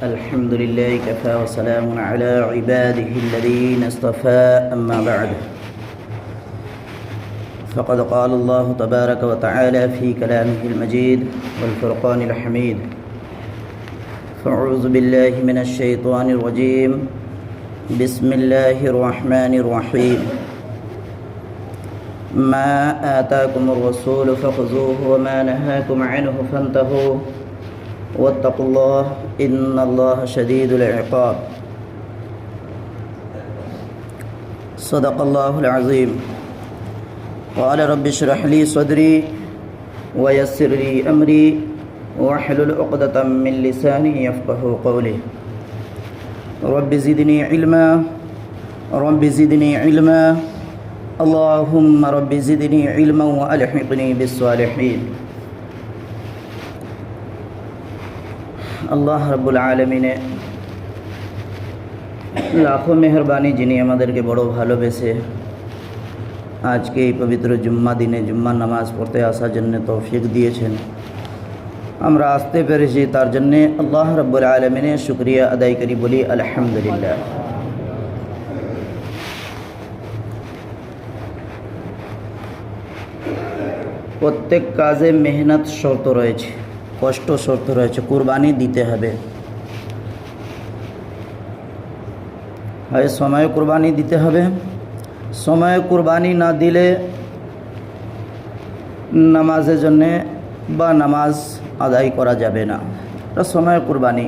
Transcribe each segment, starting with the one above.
الحمد لله كفى وسلام على عباده الذين اصطفى أما بعد فقد قال الله تبارك وتعالى في كلامه المجيد والفرقان الحميد فأعوذ بالله من الشيطان الرجيم بسم الله الرحمن الرحيم ما آتاكم الرسول فخذوه وما نهاكم عنه فانتهوا واتقوا الله إن الله شديد العقاب صدق الله العظيم قال رب اشرح لي صدري ويسر لي أمري واحلل عقدة من لساني يفقهوا قولي رب زدني علما رب زدني علما اللهم رب زدني علما وألحقني بالصالحين আল্লাহ রাব্বুল আলামিনে লাখো মেহরবানি, যিনি আমাদেরকে বড় ভালোবেসে আজকে এই পবিত্র জুম্মা দিনে জুম্মার নামাজ পড়তে আসার জন্য তৌফিক দিয়েছেন। আমরা আসতে পেরেছি, তার জন্যে আল্লাহ রাব্বুল আলামিনের শুকরিয়া আদায় করি, বলি আলহামদুলিল্লাহ। প্রত্যেক কাজে মেহনত শর্ত রয়েছে, কষ্ট শর্ত রয়েছে, কুরবানি দিতে হবে। হয় সময়ে কুরবানি দিতে হবে, সময়ে কুরবানি না দিলে নামাজের জন্যে বা নামাজ আদায় করা যাবে না, এটা সময়ে কুরবানি।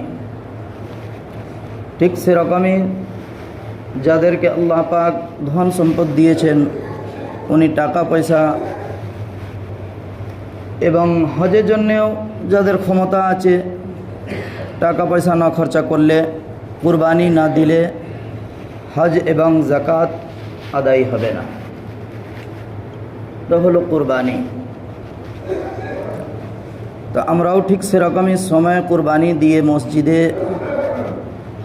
ঠিক সেরকমই যাদেরকে আল্লাহ পাক ধন সম্পদ দিয়েছেন, উনি টাকা পয়সা এবং হজের জন্যেও যাদের ক্ষমতা আছে, টাকা পয়সা না খরচা করলে, কুরবানি না দিলে হজ এবং যাকাত আদায় হবে না। তো হলো কুরবানি। তো আমরাও ঠিক সেরকমই সময় কুরবানি দিয়ে মসজিদে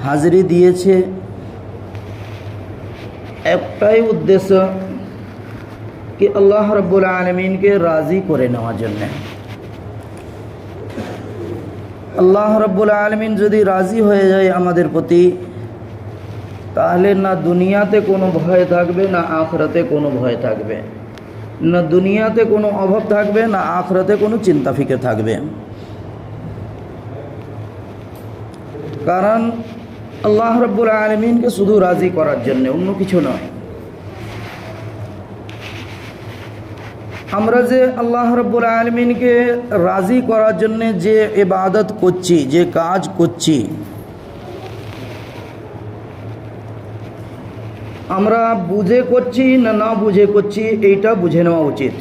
হাজিরি দিয়েছে, একটাই উদ্দেশ্য কি আল্লাহ রাব্বুল আলামিনকে রাজি করে নেওয়ার জন্য। আল্লাহ রাব্বুল আলামিন যদি রাজি হয়ে যায় আমাদের প্রতি, তাহলে না দুনিয়াতে কোনো ভয় থাকবে, না আখিরাতে কোনো ভয় থাকবে। না দুনিয়াতে কোনো অভাব থাকবে, না আখিরাতে কোনো চিন্তা ফিকির থাকবে। কারণ আল্লাহ রাব্বুল আলামিনকে শুধু রাজি করার জন্য, অন্য কিছু নয়। আমরা যে আল্লাহ রাব্বুল আলামিনকে রাজি করার জন্য যে ইবাদত করছি, যে কাজ করছি, আমরা বুঝে করছি না না বুঝে করছি, এইটা বুঝে নেওয়া উচিত,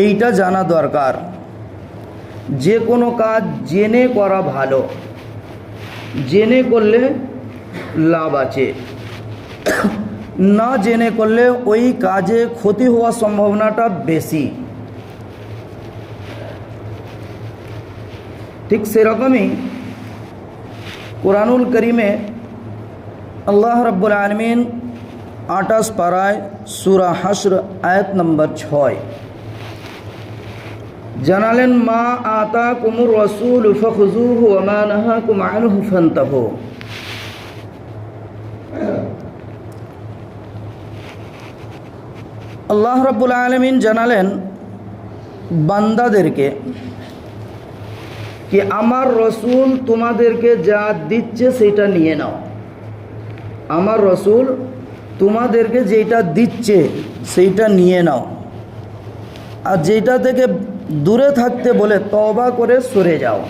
এইটা জানা দরকার। যে কোনো কাজ জেনে করা ভালো, জেনে করলে লাভ আছে, না জেনে করলে ওই কাজে ক্ষতি হওয়ার সম্ভাবনাটা বেশি। ঠিক সেরকমই কুরআনুল কারীমে আল্লাহ রাব্বুল আলামিন 28 পারায় সূরা হাশর আয়াত নম্বর 6 জানালেন, মা আতাকুমুর রাসূল ফাখুযুহু ওয়া মা নাহাকুম আনহু ফান্তাহু। আল্লাহ রাব্বুল আলামিন জানালেন বান্দাদেরকে कि আমার রসুল তোমাদেরকে যা দিচ্ছে সেটা নিয়ে নাও। আমার রসুল তোমাদেরকে যেটা দিচ্ছে সেইটা নিয়ে নাও, আর যেটা থেকে দূরে থাকতে বলে তওবা করে সরে যাও।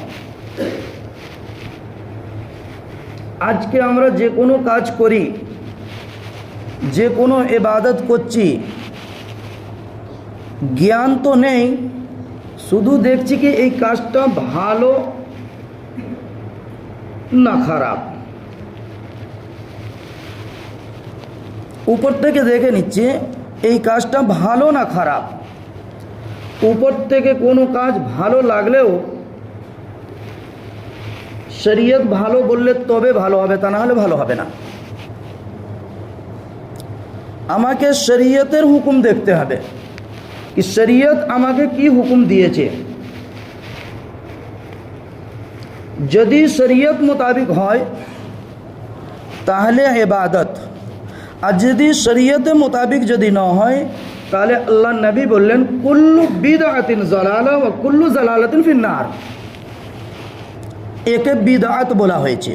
আজকে আমরা যে কোনো কাজ করি, যে কোনো ইবাদত করছি, জ্ঞান তো নেই, শুধু দেখছি কি এই কাজটা ভালো না খারাপ, উপর থেকে দেখে নিচ্ছে এই কাজটা ভালো না খারাপ। উপর থেকে কোনো কাজ ভালো লাগলেও শরীয়ত ভালো বললে তবে ভালো হবে, তা না হলে ভালো হবে না। আমাকে শরীয়তের হুকুম দেখতে হবে कि शरीयत আমাকে কি হুকুম দিয়েছে। যদি শরীয়ত মোতাবিক হয় তাহলে ইবাদত, আর যদি শরীয়ত মোতাবিক যদি না হয় তাহলে আল্লাহ নবী বললেন কুল্লু বিদআতিন জালালা ওয়া কুল্লু জালালাতিন ফিন্নার। একে বিদআত বলা হয়েছে।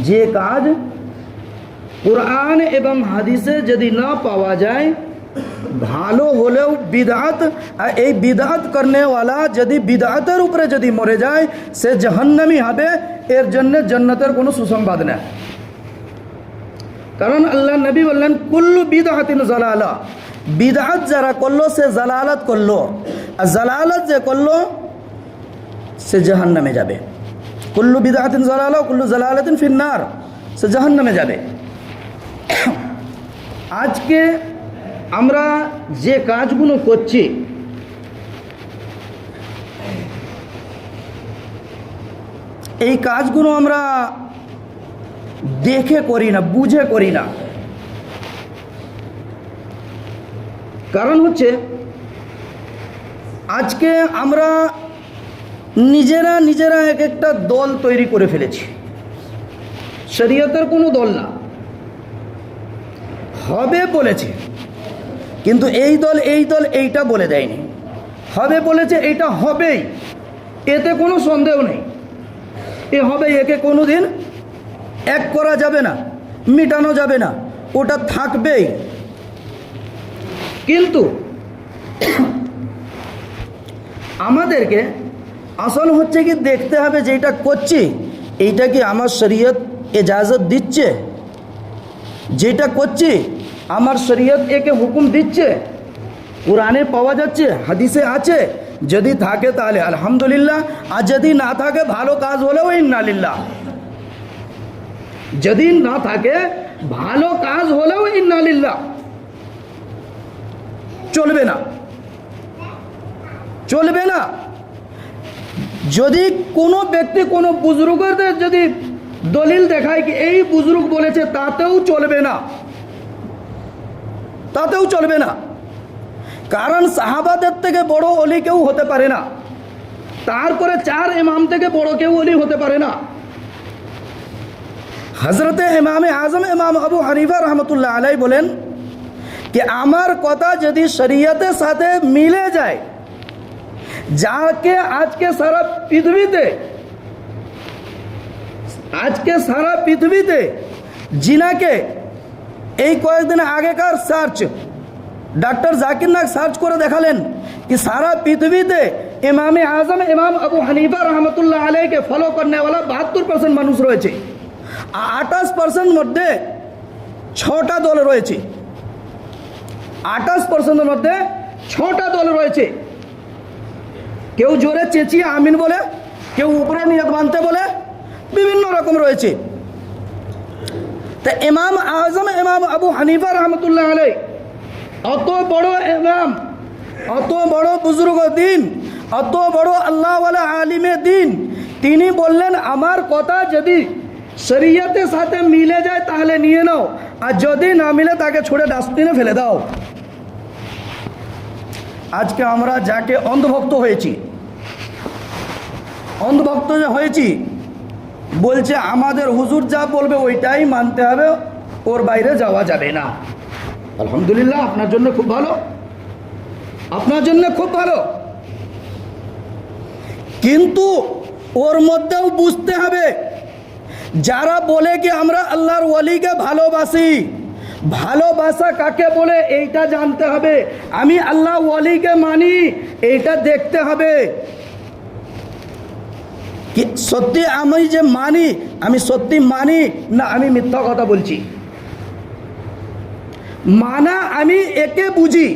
যে কাজ কুরআন এবং হাদিসে যদি না পাওয়া যায় ভালো হলেও বিদআত, আর এই বিদআত করনেওয়ালা যদি বিদআতের উপরে যদি মরে যায় সে জাহান্নামী হবে, এর জন্য জান্নাতের কোনো সুসংবাদ নেই। কারণ আল্লাহ নবী বললেন কুল্লু বিদআতিন জালালা, বিদআত যারা করলো সে জালালাত করলো, আর জালালাত যে করলো সে জাহান্নামে যাবে। কুল্লু বিদআতিন জালালা কুল্লু জালালাতিন ফিন্নার, সে জাহান্নামে যাবে। আজকে আমরা যে কাজগুলো করছি এই কাজগুলো আমরা দেখে করি না, বুঝে করি না। কারণ হচ্ছে আজকে আমরা নিজেরা এক একটা দল তৈরি করে ফেলেছি। শরীয়তের কোনো দল না, হবে বলেছে কিন্তু এই দল এইটা বলে দেয়নি। হবে বলেছে এইটা হবেই, এতে কোনো সন্দেহ নেই। এ হবে, একে কোনো দিন এক করা যাবে না, মিটানো যাবে না, ওটা থাকবেই। কিন্তু আমাদেরকে আসল হচ্ছে কি দেখতে হবে যেটা করছি এইটা কি আমার শরীয়ত ইজাজত দিচ্ছে, যেটা করছি আমার শরীয়ত একে হুকুম দিচ্ছে, কোরআনে পাওয়া যাচ্ছে, হাদিসে আছে। যদি থাকে তাহলে আলহামদুলিল্লাহ, আর যদি না থাকে ভালো কাজ হলেও ইন্না লিল্লাহ, যদি না থাকে ভালো কাজ হলেও ইন্না লিল্লাহ। চলবে না, চলবে না। যদি কোনো ব্যক্তি কোনো বুজুর্গদের যদি দলিল দেখায় কি এই বুজুর্গ বলেছে, তাতেও চলবে না, তাতেও চলবে না। কারণ সাহাবাদের থেকে বড় ওলি কেউ হতে পারে না, তারপরে 4 ইমাম থেকে বড় কেউ ওলি হতে পারে না। হযরতে ইমাম আজম ইমাম আবু হানিফা রহমতুল্লাহ আলাইহি বলেন कि আমার কথা যদি শরীয়তের সাথে মিলে যায়, যাকে আজকে সারা পৃথিবীতে জিনাকে এই কয়েকদিন আগেকার search doctor Zakir Naik search করে দেখালেন कि সারা পৃথিবীতে ইমাম আজম ইমাম আবু হানিফা রহমতুল্লাহ আলাইহিকে ফলো করने वाला 72% মানুষ রয়েছে, 28% মধ্যে 6টা দল রয়েছে। 28% মধ্যে 6টা দল রয়েছে। কেউ জোরে চেঁচিয়ে আমিন বলে, কেউ উপরে নিয়ত মানতে বলে, বিভিন্ন রকম রয়েছে। তা ইমাম আজম ইমাম আবু হানিফা রহমতুল্লাহ আলাইহি অত বড় ইমাম, অত বড় বুজুর্গ দিন, অত বড় আল্লাহওয়ালা আলিমে দিন, তিনি বললেন আমার কথা যদি শরীয়তের সাথে মিলে যায় তাহলে নিয়ে নাও, আর যদি না মিলে তাকে ছুঁড়ে ডাস্টবিনে ফেলে দাও। আজকে আমরা যাকে অন্ধভক্ত হয়েছি, অন্ধভক্ত যে হয়েছি, বলছে আমাদের হুজুর যা বলবে ওইটাই মানতে হবে, ওর বাইরে যাওয়া যাবে না। আলহামদুলিল্লাহ, আপনার জন্য খুব ভালো, আপনার জন্য খুব ভালো। কিন্তু ওর মধ্যেও বুঝতে হবে যারা বলে কি আমরা আল্লাহর ওয়ালিকে ভালোবাসি, ভালোবাসা কাকে বলে এইটা জানতে হবে। আমি আল্লাহ ওয়ালিকে মানি এইটা দেখতে হবে কি সত্যি আমি যে মানি, আমি সত্যি মানি না আমি মিথ্যা কথা বলছি। মানা আমি একে বুঝি,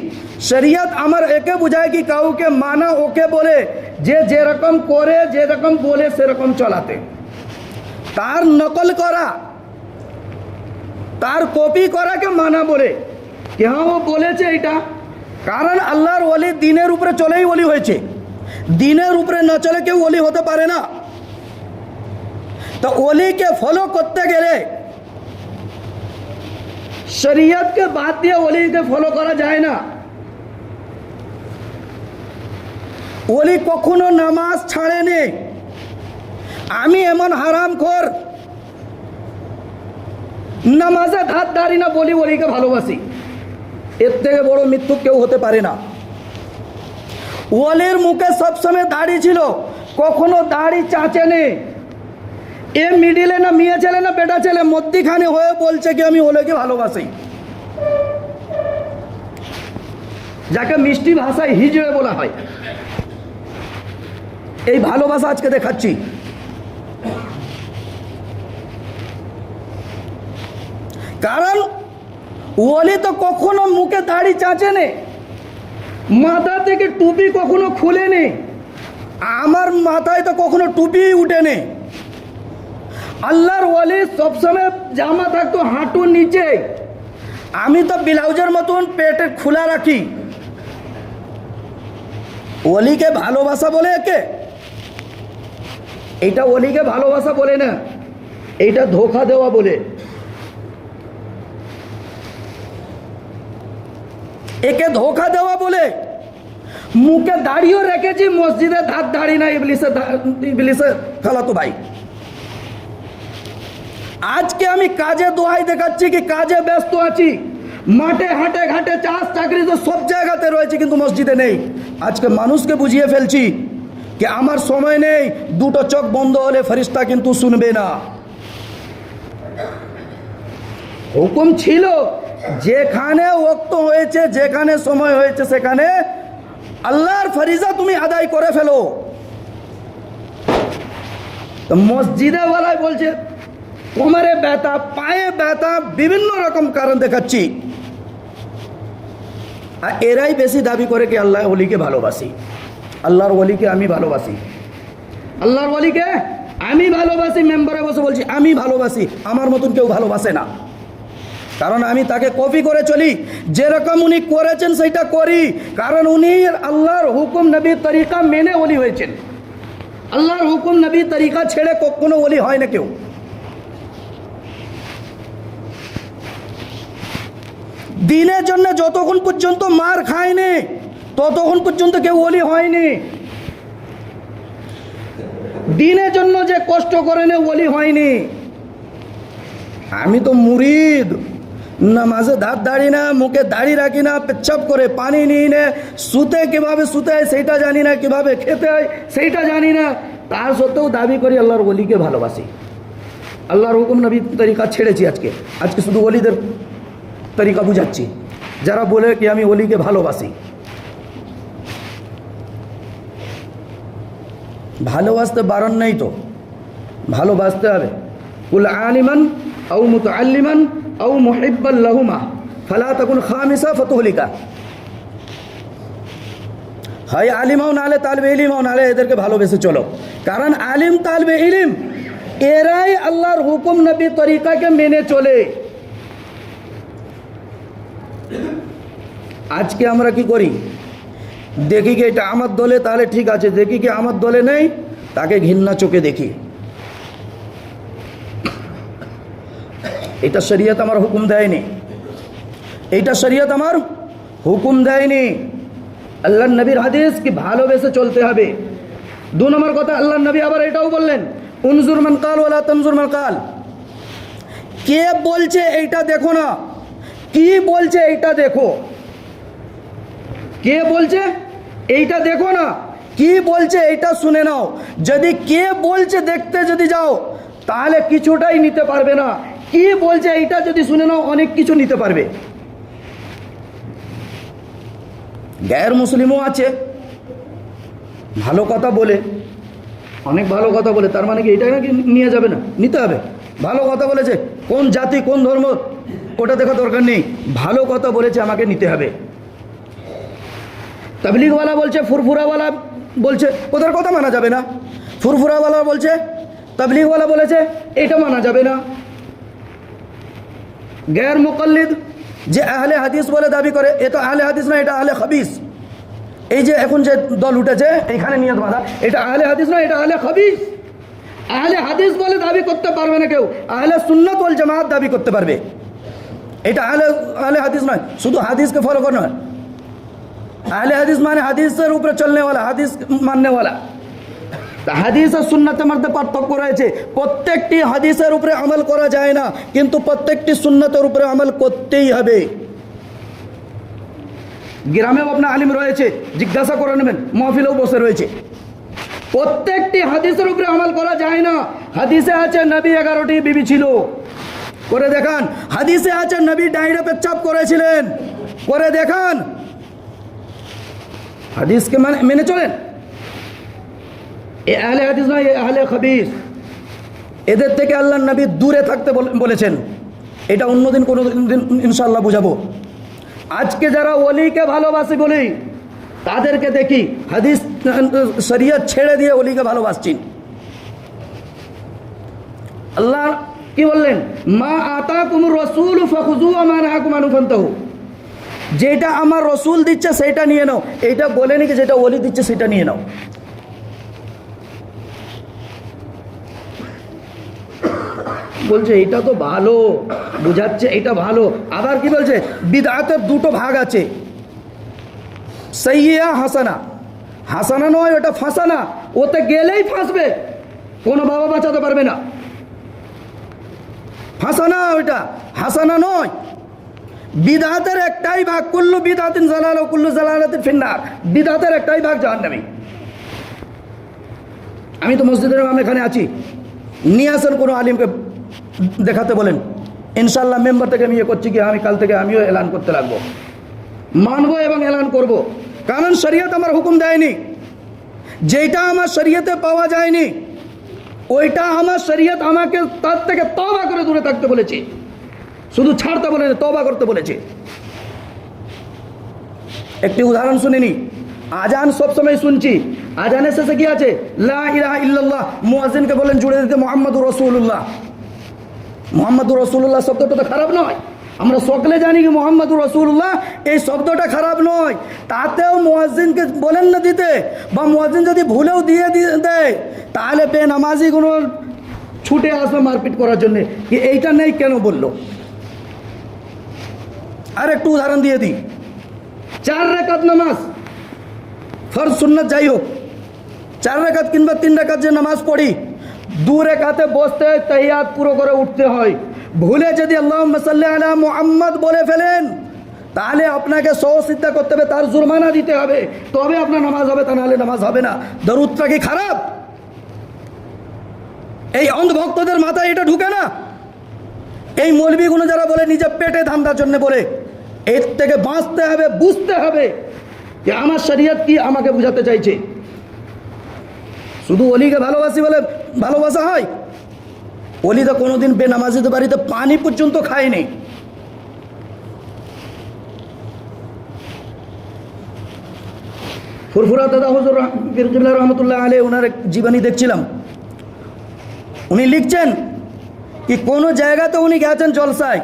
শরীয়ত আমার একে বুঝায় কি কাউকে মানা ওকে বলে যে যেরকম করে যেরকম বলে সেরকম চলাতে, তার নকল করা, তার কপি করাকে মানা বলে কি হ্যাঁ ও বলেছে এটা। কারণ আল্লাহর ওলি দিনের উপরে চলেই ওলি হয়েছে, দিনের উপরে না চলে কেউ ওলি হতে পারে না। তো ওলিকে ফলো করতে গেলে শরীয়তকে বাদ দিয়ে ওলিকে ফলো করা যায় না। ওলি কখনো নামাজ ছাড়েনি, আমি এমন হারামখোর, নামাজে ধার ধারি না, বলি বলিকে ভালোবাসি, এর থেকে বড় মৃত্যু কেউ হতে পারে না। ওলির মুখে সবসময় দাড়ি ছিল, কখনো দাড়ি চাচেনি। এ মিডিলে না মেয়ে ছেলে না বেটা ছেলে, মধ্যিখানে হয়ে বলছে কি আমি ওলিকে ভালোবাসি, যাকে মিষ্টি ভাষায় হিজড়ে বলা হয়। এই ভালোবাসা আজকে দেখাচ্ছি। কারণ ওলি তো কখনো মুখে দাড়ি চাচেনি, মাথা থেকে টুপি কখনো খুলেনি। আমার মাথায় তো কখনো টুপি উঠেনি। আল্লাহর ওলি সবসময় জামা থাকতো হাঁটুর নিচে, আমি তো ব্লাউজের মতন পেটে খোলা রাখি। ওলিকে ভালোবাসা বলে একে? এইটা ওলিকে ভালোবাসা বলে না, এইটা ধোঁকা দেওয়া বলে। একে ধোঁকা দেওয়া বলে। মুখে দাড়িও রেখেছি, মসজিদে ধার দাড়ি না, ইবলিসে খালাতো ভাই। আজকে আমি কাজে দোহাই দেখাচ্ছি কি কাজে ব্যস্ত আছি, মাঠে হাটে ঘাটে চাষ চাকরিতে সব জায়গাতে রয়েছে, কিন্তু মসজিদে নেই। আজকে মানুষকে বুঝিয়ে ফেলছি কি আমার সময় নেই, দুটো চোখ বন্ধ হলে ফেরেশতা কিন্তু শুনবে না। হুকুম ছিল যেখানে ওক্ত হয়েছে, যেখানে সময় হয়েছে, সেখানে আল্লাহর ফরিজা তুমি আদায় করে ফেলো। তো মসজিদে ওয়ালাই বলছে কোমরে ব্যথা, পায়ে ব্যথা, বিভিন্ন রকম কারণ দেখাচ্ছি, আর এরাই বেশি দাবি করে কি আল্লাহ ওলিকে ভালোবাসি, আল্লাহর ওলিকে আমি ভালোবাসি, আল্লাহর ওলিকে আমি ভালোবাসি। মেম্বারে বসে বলছি আমি ভালোবাসি, আমার মতন কেউ ভালোবাসে না। কারণ আমি তাকে কপি করে চলি, যেরকম উনি করেছেন সেইটা করি। কারণ উনি আল্লাহর হুকুম নবীর তরিকা মেনে ওলি হয়েছেন। আল্লাহর হুকুম নবীর তরিকা ছেড়ে কখনো ওলি হয় না কেউ। দিনের জন্য যতক্ষণ পর্যন্ত মার খায়নি ততক্ষণ পর্যন্ত কেউ ওলি হয়নি। দিনের জন্য যে কষ্ট করে নে ওলি হয়নি। আমি তো মুরিদ, নামাজে ধার দাড়ি না, মুখে দাড়ি রাখি না, পেচ্ছাপ করে পানি নিই না, শুতে কিভাবে শুতে হয় সেইটা জানি না, কিভাবে খেতে হয় সেইটা জানি না, তার সত্ত্বেও দাবি করি আল্লাহর ওলিকে ভালোবাসি। আল্লাহর হুকুম নবী তরিকা ছেড়েছি। আজকে শুধু ওলিদের তরিকা বুঝাচ্ছি, যারা বলে কি আমি ওলিকে ভালোবাসি। ভালোবাসতে বারণ নেই তো, ভালোবাসতে হবে। কুল আলিমান আও মুতাআল্লিমান আও মুহিব্বান লাহুমা ফালা তাকুন খামিসা ফাতুহলিকা। হয় আলিম হও, নাহলে তালবে ইলিম হও, নাহলে এদেরকে ভালোবেসে চলো। কারণ আলিম তালবে ইলিম এরাই আল্লাহর হুকুম নবী তরিকাকে মেনে চলে। আজকে আমরা কি করি, দেখি কি এটা আমার দলে তাহলে ঠিক আছে, দেখি কি আমার দলে নেই তাকে ঘৃণা চোখে দেখি। এটা শরীয়ত আমার হুকুম দেয়নি, এইটা শরীয়ত আমার হুকুম দেয়নি। আল্লাহর নবীর হাদিস কি ভালোবেসে চলতে হবে। 2 নম্বর কথা, আল্লাহর নবী আবার এটাও বললেন উনজুর মান কাল ওয়ালা তানজুর মান কাল। কে বলছে এইটা দেখো না, কি বলছে এইটা দেখো। কে বলছে এইটা দেখো না, কি বলছে এইটা শুনে নাও। যদি কে বলছে দেখতে যদি যাও তাহলে কিছুটাই নিতে পারবে না, কি বলছে এইটা যদি শুনে নাও অনেক কিছু নিতে পারবে। গায়ের মুসলিমও আছে, ভালো কথা বলে, অনেক ভালো কথা বলে, তার মানে কি এটা নাকি নিয়ে যাবে না, নিতে হবে। ভালো কথা বলেছে, কোন জাতি কোন ধর্ম ওটা দেখা দরকার নেই, ভালো কথা বলেছে আমাকে নিতে হবে। তাবলিগওয়ালা বলছে, ফুরফুরাওয়ালা বলছে, ওদের কথা মানা যাবে না। ফুরফুরাওয়ালা বলছে, তাবলিগওয়ালা বলেছে, এটা মানা যাবে না। গैर মুকাল্লিদ যে আহলে হাদিস বলে দাবি করে, এ তো আহলে হাদিস না, এটা আহলে খবিস। এই যে এখন যে দল উঠেছে এখানে নিয়ত বাঁধা, এটা আহলে হাদিস না, এটা আহলে খবিস। আহলে হাদিস বলে দাবি করতে পারবে না কেউ, আহলে সুন্নাত ওয়াল জামাত দাবি করতে পারবে। এটা আহলে হাদিস নয়, শুধু হাদিসকে ফলো করে নয়। আহলে হাদিস মানে হাদিসের উপরে চলনে वाला, হাদিস মানने वाला। তা হাদিস আর সুন্নাতের মধ্যে পার্থক্য রয়েছে। প্রত্যেকটি হাদিসের উপরে আমল করা যায় না, কিন্তু প্রত্যেকটি সুন্নাতের উপরে আমল করতেই হবে। গ্রামেও আপনার আলিম রয়েছে, জিজ্ঞাসা করে নেবেন, মাহফিলেও বসে রয়েছে। প্রত্যেকটি হাদিসের উপরে আমল করা যায় না। হাদিসে আছে নবী 11টি বিবি ছিল, করে দেখান। হাদিসে আছে নবী ডাইরে পেচ্ছাপ করেছিলেন, করে দেখান। হাদিসকে মেনে চলেন। এ আহলে হাদিস নয়, এ আহলে খবিস। এদের থেকে আল্লাহ নবী দূরে থাকতে বলেছেন। এটা অন্যদিন কোনো দিন ইনশাআল্লাহ বুঝাবো। আজকে যারা ওলিকে ভালোবাসি বলি, তাদেরকে দেখি হাদিস শরীয়ত ছেড়ে দিয়ে ওলিকে ভালোবাসছেন। আল্লাহ কি বললেন? মা আতাকুমুর রাসূল ফাখুযু ওয়া মা নাহাকুম আনহু ফান্তাহু। যেটা আমার রসুল দিচ্ছে সেটা নিয়ে নাও। এইটা বলেনি কি যেটা ওলি দিচ্ছে সেটা নিয়ে নাও। বলছে এটা তো ভালো, বুঝাচ্ছে এটা ভালো। আবার কি বলছে? বিদআতের দুটো ভাগ আছে, সাইয়্যিআ হাসানা। হাসানা নয়, ওটা ফাসানা। ওতে গেলেই ফাঁসবে, কোনো বাবা বাঁচাতে পারবে না। ফাসানা ওইটা, হাসানা নয়। বিদআতের একটাই ভাগ, কুল্লু বিদআতিন জালালা ওয়া কুল্লু জালালাতিন ফিন্নার। বিদআতের একটাই ভাগ, জাহান্নামী। আমি তো মসজিদের ইমাম এখানে আছি, নিয়ে আসেন কোনো আলিমকে দেখাতে বলেন, ইনশাআল্লাহ মেম্বার থেকে আমি করছি কি আমি কাল থেকে আমিও এলান করতে লাগবো, মানবো এবং এলান করব। কারণ শরীয়ত আমার হুকুম দেয়নি। যেটা আমার শরীয়তে পাওয়া যায়নি, ওইটা আমার শরীয়ত আমাকে তার থেকে তওবা করে দূরে থাকতে বলেছে। শুধু ছাড়তে বলে, তওবা করতে বলেছে। একটি উদাহরণ শুনিনি। আজান সবসময় শুনছি, আজানের শেষে কি আছে? লা ইলাহা ইল্লাল্লাহ। মুয়াজ্জিনকে বলেন জুড়ে দিতে মুহাম্মাদুর রাসূলুল্লাহ। মুহাম্মাদুর রাসূলুল্লাহ শব্দটা তো খারাপ নয়, আমরা সকলে জানি কি মুহাম্মাদুর রাসূলুল্লাহ এই শব্দটা খারাপ নয়। তাতেও মুয়াজ্জিনকে বলেন না দিতে, বা মুয়াজ্জিন যদি ভুলেও দিয়ে দেয়, তাহলে বেনামাজিগুলো ছুটে আসবে মারপিট করার জন্য, কি এইটা নেই কেন বললো। আর একটু উদাহরণ দিয়ে দিই। 4 রাকাত নামাজ, ফরজ সুন্নাত যাই হোক, 4 রাকাত কিংবা 3 রাকাত যে নামাজ পড়ি, 2 রাকাতে বসতে তাহিয়াত পুরো করে উঠতে হয়। ভুলে যদি আল্লাহুম্মা সাল্লি আলা মুহাম্মদ বলে ফেলেন, তাহলে আপনাকে সহসিদ্ধা করতে হবে, তার জুরমানা দিতে হবে, তবে আপনার নামাজ হবে, তা নাহলে নামাজ হবে না। দরুদটা কি খারাপ? এই অন্ধভক্তদের মাথায় এটা ঢুকে না। এই মৌলবীগুলো যারা বলে নিজে পেটে ধান্দার জন্য বলে, এর থেকে বাঁচতে হবে, বুঝতে হবে যে আমার শরীয়ত কি আমাকে বুঝাতে চাইছে। শুধু অলিকে ভালোবাসি বলে ভালোবাসা হয়? অলি তো কোনোদিন বেনামাজিদের বাড়িতে পানি পর্যন্ত খায়নি। ফুরফুরা দাদা হুজুর কিবলা রহমতুল্লাহ আলাইহি ওনার জীবনী দেখছিলাম। উনি লিখছেন কি কোনো জায়গাতে উনি গেছেন জলসায়,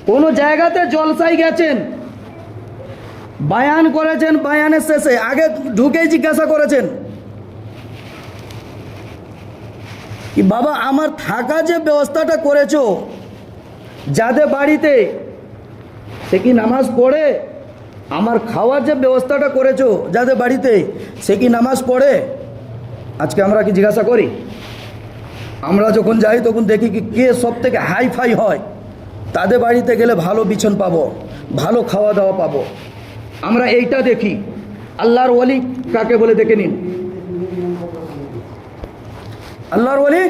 কোনো জায়গাতে জলসায় গেছেন, বায়ান করেছেন। বায়ানের শেষে আগে ঢুকেই জিজ্ঞাসা করেছেন কি বাবা আমার থাকা যে ব্যবস্থাটা করেছো যাদের বাড়িতে, সে কি নামাজ পড়ে? আমার খাওয়ার যে ব্যবস্থাটা করেছো যাদের বাড়িতে, সে কি নামাজ পড়ে? আজকে আমরা কি জিজ্ঞাসা করি? আমরা যখন যাই তখন দেখি কি কে সব থেকে হাই ফাই হয়, তাদের বাড়িতে গেলে ভালো বিছন পাবো, ভালো খাওয়া দাওয়া পাবো। আমরা এইটা দেখি। আল্লাহর ওলি কাকে বলে দেখে নিন। আল্লাহর ওলি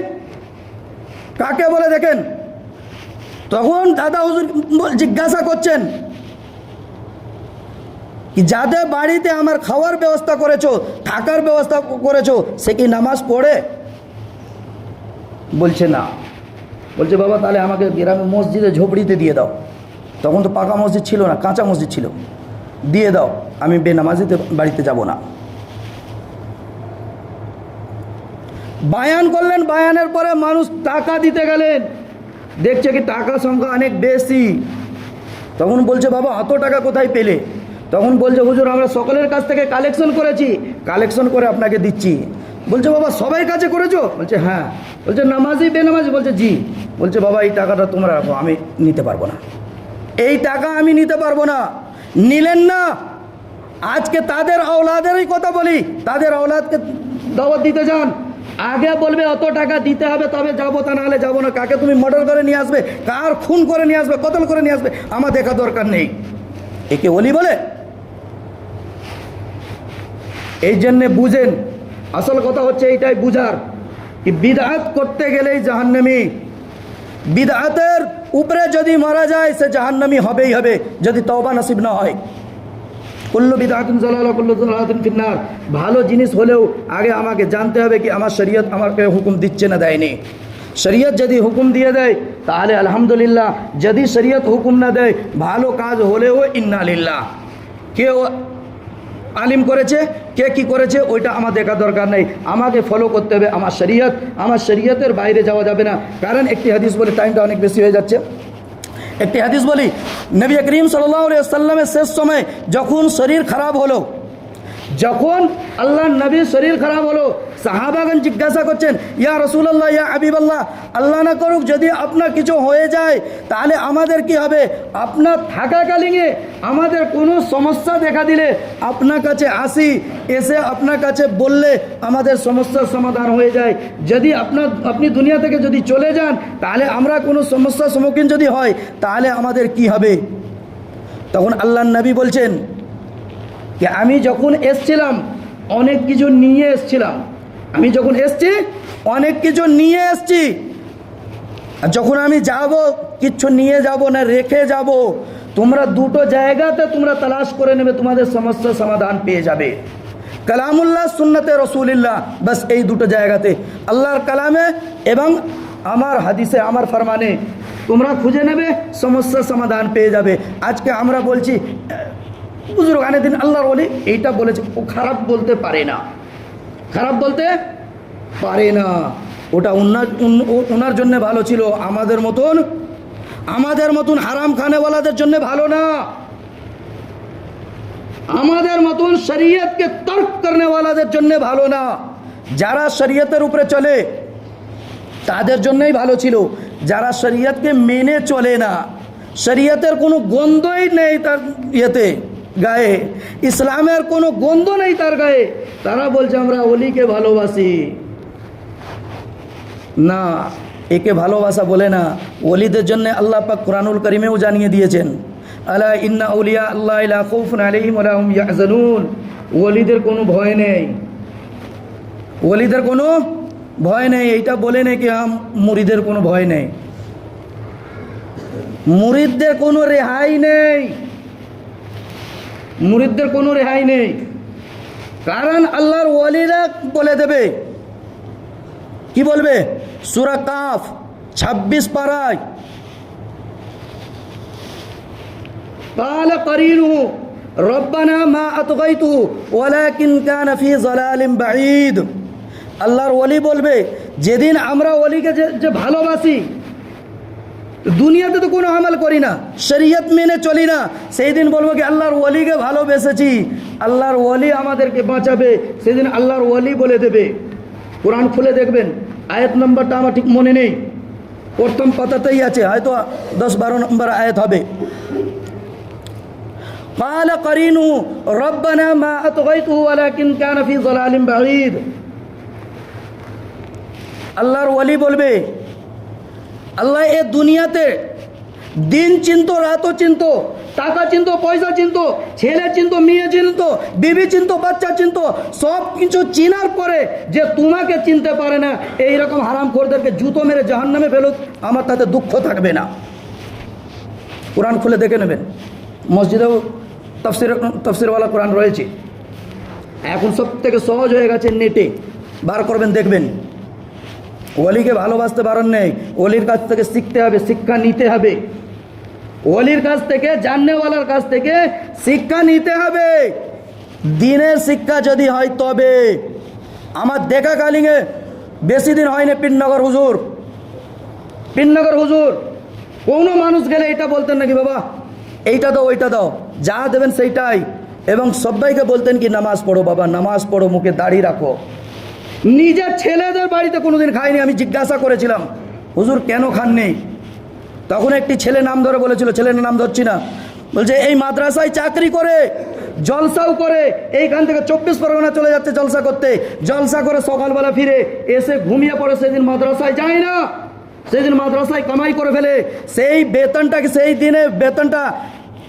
কাকে বলে দেখেন। তখন দাদা হুজুর জিজ্ঞাসা করছেন কি যাদের বাড়িতে আমার খাওয়ার ব্যবস্থা করেছো, থাকার ব্যবস্থা করেছো, সে কি নামাজ পড়ে? বলছে না। বলছে বাবা তাহলে আমাকে গ্রামে মসজিদে ঝোপড়িতে দিয়ে দাও। তখন তো পাকা মসজিদ ছিল না, কাঁচা মসজিদ ছিল। দিয়ে দাও, আমি বেনামাজিতে বাড়িতে যাব না। বায়ান করলেন, বায়ানের পরে মানুষ টাকা দিতে গেলেন, দেখছে কি টাকা সংখ্যা অনেক বেশি। তখন বলছে বাবা অত টাকা কোথায় পেলে? তখন বলছে হুজুর আমরা সকলের কাছ থেকে কালেকশন করেছি, কালেকশন করে আপনাকে দিচ্ছি। বলছে বাবা সবাই কাছে করেছো? বলছে হ্যাঁ। বলছে নামাজি বেনামাজি? বলছে জি। বলছে বাবা এই টাকাটা তোমরা রাখো, আমি নিতে পারবো না, এই টাকা আমি নিতে পারবো না। নিলেন না, আজকে তাদের আওলাদেরই কথা বলি, তাদের আওলাদকে দাওয়াত দিতে যান, আগে বলবে অত টাকা দিতে হবে তবে যাবো, তা নাহলে যাবো না। কাকে তুমি মার্ডার করে নিয়ে আসবে, কার খুন করে নিয়ে আসবে, কতল করে নিয়ে আসবে, আমার দেখা দরকার নেই। একে ওলি বলে? এই জন্যে বুঝেন, আসল কথা হচ্ছে এইটাই বুঝার কি বিদআত করতে গেলেই জাহান্নামী। বিদআতের উপরে যদি মারা যায় সে জাহান্নামী হবেই হবে, যদি তওবা নসিব না হয়। কুল্লু বিদআতিন যালালা কুল্লু যালালাতিন ফিন্নার। ভালো জিনিস হলেও আগে আমাকে জানতে হবে কি আমার শরীয়ত আমাকে হুকুম দিচ্ছে না দেয়নি। শরীয়ত যদি হুকুম দিয়ে দেয় তাহলে আলহামদুলিল্লাহ, যদি শরীয়ত হুকুম না দেয় ভালো কাজ হলেও ইন্না লিল্লাহ। কেউ আলিম করেছে, কে কি করেছে ওইটা আমার দেখা দরকার নেই, আমাকে ফলো করতে হবে আমার শরীয়ত। আমার শরীয়তের বাইরে যাওয়া যাবে না। কারণ একটি হাদিস বলি, টাইমটা অনেক বেশি হয়ে যাচ্ছে, একটি হাদিস বলি। নবী করিম সাল্লাল্লাহু আলাইহি ওয়াসাল্লামের শেষ সময় যখন শরীর খারাপ হলো, যখন আল্লাহর নবীর শরীর খারাপ হলো, সাহাবাগণ জিজ্ঞাসা করছেন, ইয়া রাসূলুল্লাহ, ইয়া হাবিবাল্লাহ, আল্লাহ না করুক যদি আপনার কিছু হয়ে যায় তাহলে আমাদের কি হবে? আপনার থাকাকালীনে আমাদের কোনো সমস্যা দেখা দিলে আপনার কাছে আসি, এসে আপনার কাছে বললে আমাদের সমস্যার সমাধান হয়ে যায়। যদি আপনি দুনিয়া থেকে যদি চলে যান তাহলে আমরা কোনো সমস্যার সম্মুখীন যদি হয় তাহলে আমাদের কি হবে? তখন আল্লাহর নবী বলছেন যে আমি যখন এসছিলাম অনেক কিছু নিয়ে এসছিলাম, আমি যখন এসছি অনেক কিছু নিয়ে এসছি, আর যখন আমি যাব কিচ্ছু নিয়ে যাব না, রেখে যাব। তোমরা দুটো জায়গাতে তোমরা তালাশ করে নেবে, তোমাদের সমস্যার সমাধান পেয়ে যাবে। কালামুল্লাহ, সুন্নতে রসুলিল্লাহ, বাস এই দুটো জায়গাতে, আল্লাহর কালামে এবং আমার হাদিসে, আমার ফরমানে তোমরা খুঁজে নেবে, সমস্যার সমাধান পেয়ে যাবে। আজকে আমরা বলছি বুজুর্গ আনে দিন আল্লাহর ওলি এইটা বলেছে, ও খারাপ বলতে পারে না, খারাপ বলতে পারে না। ওটা ওনার জন্য ভালো ছিল, আমাদের মতন হারাম খানেওয়ালাদের জন্য ভালো না, আমাদের মতন শরীয়তকে তর্ক করনেওয়ালাদের জন্য ভালো না। যারা শরীয়তের উপরে চলে তাদের জন্যই ভালো ছিল। যারা শরীয়তকে মেনে চলে না, শরীয়তের কোনো গন্ধই নেই তার ইয়েতে, গায়ে ইসলামের কোনো গন্ধ নেই তার গায়ে, তারা বলছে আমরা ওলিকে ভালোবাসি। না, একে ভালোবাসা বলে না। ওলিদের জন্য আল্লাহ পাক কুরআনুল কারীমেও জানিয়ে দিয়েছেন, আলা ইন্না আউলিয়া আল্লাহ লা খাউফুন আলাইহিম ওয়া লা হুম ইয়াহজানুন। ওলিদের কোনো ভয় নেই, ওলিদের কোনো ভয় নেই। এইটা বলে নেই কি মুরিদের কোনো ভয় নেই, মুরিদদের কোনো রেহাই নেই, মুরিদদের কোনো রেহাই নেই। কারণ আল্লাহর ওয়ালিরা বলে দেবে, কি বলবে? সূরা কাফ 26 পারায় قال قرينه ربنا ما أطغيته ولكن كان في ضلال بعيد। আল্লাহর ওয়ালি বলবে, যেদিন আমরা ওয়ালিকে যে ভালোবাসি, দুনিয়াতে তো কোনো আমল করি না, শরীয়ত মেনে চলি না, সেই দিন বলবো কি আল্লাহর ওয়ালিকে ভালোবেসেছি, আল্লাহর ওয়ালি আমাদেরকে বাঁচাবে। সেদিন আল্লাহর ওয়ালি বলে দেবে। কোরআন খুলে দেখবেন, আয়াত নম্বরটা আমার ঠিক মনে নেই, প্রথম পাতাতেই আছে, হয়তো 10-12 নম্বর আয়াত হবে। قال قرينه ربنا ما أطغيته ولكن كان في ضلال بعيد। আল্লাহর ওয়ালি বলবে, আল্লাহ এ দুনিয়াতে দিন চিনতো, রাতও চিনতো, টাকা চিনতো, পয়সা চিনতো, ছেলে চিনতো, মেয়ে চিনতো, বিবি চিনতো, বাচ্চা চিনতো, সব কিছু চিনার পরে যে তোমাকে চিনতে পারে না, এইরকম হারামখোরদেরকে জুতো মেরে জাহান্নামে ফেলুক, আমার তাতে দুঃখ থাকবে না। কোরআন খুলে দেখে নেবেন, মসজিদেও তফসিরওয়ালা কোরআন রয়েছে। এখন সব থেকে সহজ হয়ে গেছে, নেটে বার করবেন দেখবেন। ওলিকে ভালোবাসতে পারেন নেই, ওলির কাছ থেকে শিখতে হবে, শিক্ষা নিতে হবে, ওলির কাছ থেকে, জাননেওয়ালার কাছ থেকে শিক্ষা নিতে হবে। দিনের শিক্ষা যদি হয় তবে। আমার দেখা কালিংয়ে বেশি দিন হয়নি, পীরনগর হুজুর কোনো মানুষ গেলে এটা বলতেন নাকি, বাবা এইটা দাও ওইটা দাও, যা দেবেন সেইটাই, এবং সবাইকে বলতেন কি নামাজ পড়ো বাবা, নামাজ পড়ো, মুখে দাড়ি রাখো। নিজের ছেলেদের বাড়িতে কোনোদিন খাইনি। আমি জিজ্ঞাসা করেছিলাম, হুজুর কেন খাননি? তখন একটি ছেলে নাম ধরে বলেছিল, ছেলের নাম ধরছি না, বলছে এই মাদ্রাসায় চাকরি করে, জলসাও করে, এইখান থেকে 24 পরগনা চলে যাচ্ছে জলসা করতে, জলসা করে সকালবেলা ফিরে এসে ঘুমিয়ে পড়ে, সেদিন মাদ্রাসায় যায় না, সেদিন মাদ্রাসায় কামাই করে ফেলে, সেই বেতনটাকে সেই দিনে বেতনটা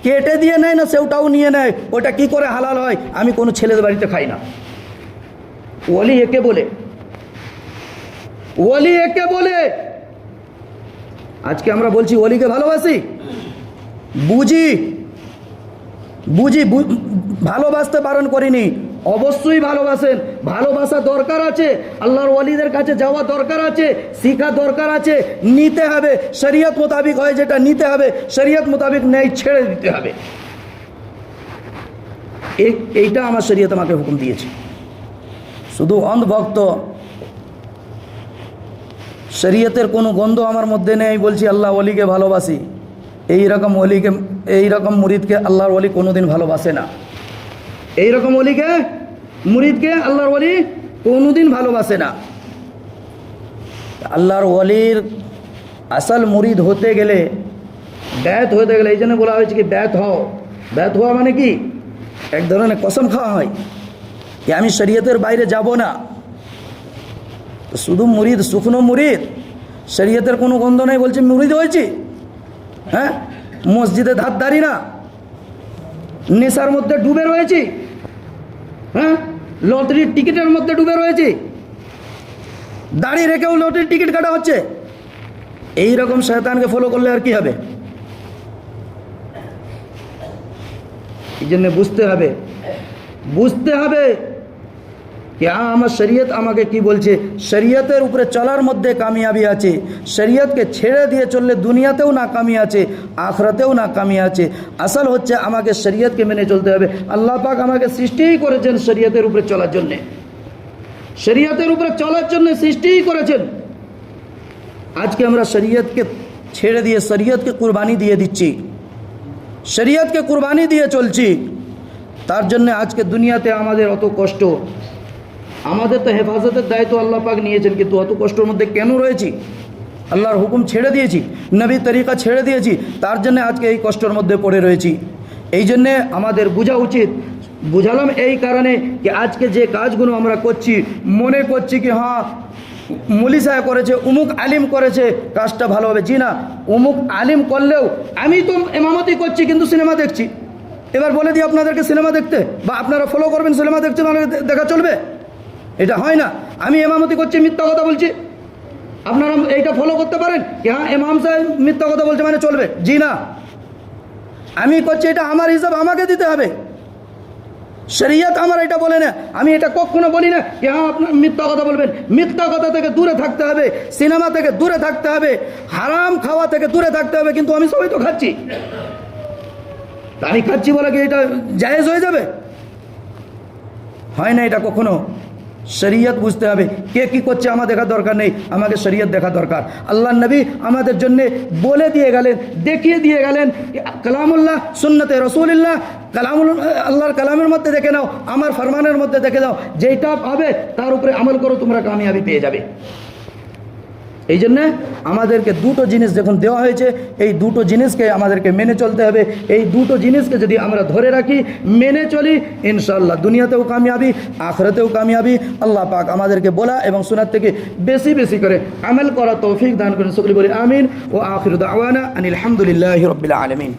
কেটে দিয়ে নেয় না, সেটাও নিয়ে নেয়। ওটা কি করে হালাল হয়? আমি কোনো ছেলেদের বাড়িতে খাই না। ওলি একে বলে, ওলি একে বলে। আজকে আমরা বলছি ওলিকে ভালোবাসি, বুঝি বুঝি ভালোবাসতে বারণ করিনি, অবশ্যই ভালোবাসেন, ভালোবাসা দরকার আছে, আল্লাহর ওলিদের কাছে যাওয়া দরকার আছে, শিখা দরকার আছে, নিতে হবে, শরীয়ত মোতাবিক হয় যেটা নিতে হবে, শরীয়ত মোতাবিক নেই ছেড়ে দিতে হবে। এইটা আমার শরীয়ত আমাকে হুকুম দিয়েছে। শুধু অন্ধভক্ত, শরীয়তের কোনো গন্ধ আমার মধ্যে নেই, বলছি আল্লাহ ওলিকে ভালোবাসি, এইরকম ওলিকে, এইরকম মুরিদকে আল্লাহর ওলি কোনোদিন ভালোবাসে না। এইরকম ওলিকে, মুরিদকে আল্লাহর ওলি কোনোদিন ভালোবাসে না। আল্লাহর ওলির আসল মুরিদ হতে গেলে, ব্যাত হতে গেলে, এই জন্য বলা হয়েছে কি ব্যাত হও। ব্যাত হওয়া মানে কি? এক ধরনের কসম খাওয়া হয় যে আমি শরীয়তের বাইরে যাব না। শুধু মুরিদ, শুকনো মুরিদ, শরীয়তের কোনো গন্ধ নেই, বলছে মুরিদ হয়েছি। হ্যাঁ, মসজিদে ধার ধারি না, নেশার মধ্যে ডুবে রয়েছি, হ্যাঁ, লটারির টিকিটের মধ্যে ডুবে রয়েছি, দাড়ি রেখেও লটারির টিকিট কাটা হচ্ছে। এই রকম শয়তানকে ফলো করলে আর কি হবে? এই জন্য বুঝতে হবে, বুঝতে হবে कि আমার শরীয়ত আমাকে কি বলছে। শরীয়তের উপরে চলার মধ্যে কামিয়াবি আছে, শরীয়তকে ছেড়ে দিয়ে চললে দুনিয়াতেও নাকামি আছে, আখরাতেও নাকামি আছে। আসল হচ্ছে আমাকে শরীয়তকে মেনে চলতে হবে। আল্লাহ পাক আমাকে সৃষ্টিই করেছেন শরীয়তের উপরে চলার জন্যে, শরীয়তের উপরে চলার জন্য সৃষ্টিই করেছেন। আজকে আমরা শরীয়তকে ছেড়ে দিয়ে শরীয়তকে কুরবানি দিয়ে দিচ্ছি, শরীয়তকে কুরবানি দিয়ে চলছি। তার জন্য আজকে দুনিয়াতে আমাদের অত কষ্ট। আমাদের তো হেফাজতের দায়িত্ব আল্লাহ পাক নিয়েছেন, কিন্তু অত কষ্টের মধ্যে কেন রয়েছি? আল্লাহর হুকুম ছেড়ে দিয়েছি, নবীর তরিকা ছেড়ে দিয়েছি, তার জন্য আজকে এই কষ্টের মধ্যে পড়ে রয়েছি। এই জন্যে আমাদের বোঝা উচিত। বুঝালাম এই কারণে যে আজকে যে কাজগুলো আমরা করছি, মনে করছি কি হ্যাঁ মুলি সাহেব করেছে, উমুক আলিম করেছে, কাজটা ভালো হবে। জি না, উমুক আলিম করলেও আমি তো ইমামতি করছি কিন্তু সিনেমা দেখছি। এবার বলে দিই আপনাদেরকে সিনেমা দেখতে, বা আপনারা ফলো করবেন সিনেমা দেখতে, মানে দেখা চলবে? এটা হয় না। আমি ইমামতি করছি, মিথ্যা কথা বলছি, আপনারা এইটা ফলো করতে পারেন কি হ্যাঁ ইমাম সাহেব মিথ্যা কথা বলছে মানে চলবে? জি না, আমি করছি, এটা আমার হিসাব আমাকে দিতে হবে। শরীয়ত আমার এটা বলে না, আমি এটা কখনো বলি না যে হ্যাঁ আপনার মিথ্যা কথা বলবেন। মিথ্যা কথা থেকে দূরে থাকতে হবে, সিনেমা থেকে দূরে থাকতে হবে, হারাম খাওয়া থেকে দূরে থাকতে হবে। কিন্তু আমি সবাই তো খাচ্ছি, আমি খাচ্ছি বলে কি এটা জায়েজ হয়ে যাবে? হয় না এটা কখনো। শরীয়ত বুঝতে হবে, কে কী করছে আমার দেখা দরকার নেই, আমাকে শরীয়ত দেখা দরকার। আল্লাহ নবী আমাদের জন্যে বলে দিয়ে গেলেন, দেখিয়ে দিয়ে গেলেন, কালামুল্লাহ সুন্নতে রসুলিল্লাহ, আল্লাহর কালামের মধ্যে দেখে নাও, আমার ফরমানের মধ্যে দেখে নাও, যেটা পাবে তার উপরে আমল করো, তোমরা কামিয়াবি পেয়ে যাবে। এই জন্যে আমাদেরকে দুটো জিনিস যখন দেওয়া হয়েছে, এই দুটো জিনিসকে আমাদেরকে মেনে চলতে হবে। এই দুটো জিনিসকে যদি আমরা ধরে রাখি, মেনে চলি, ইনশাআল্লাহ দুনিয়াতেও কামিয়াবি, আখিরাতেও কামিয়াবি। আল্লাহ পাক আমাদেরকে বলা এবং শোনার থেকে বেশি বেশি করে আমল করা তৌফিক দান করেন। সকলে বলি আমিন। ও আখিরু দাওয়ানা আনিল হামদুলিল্লাহি রাব্বিল আলামিন।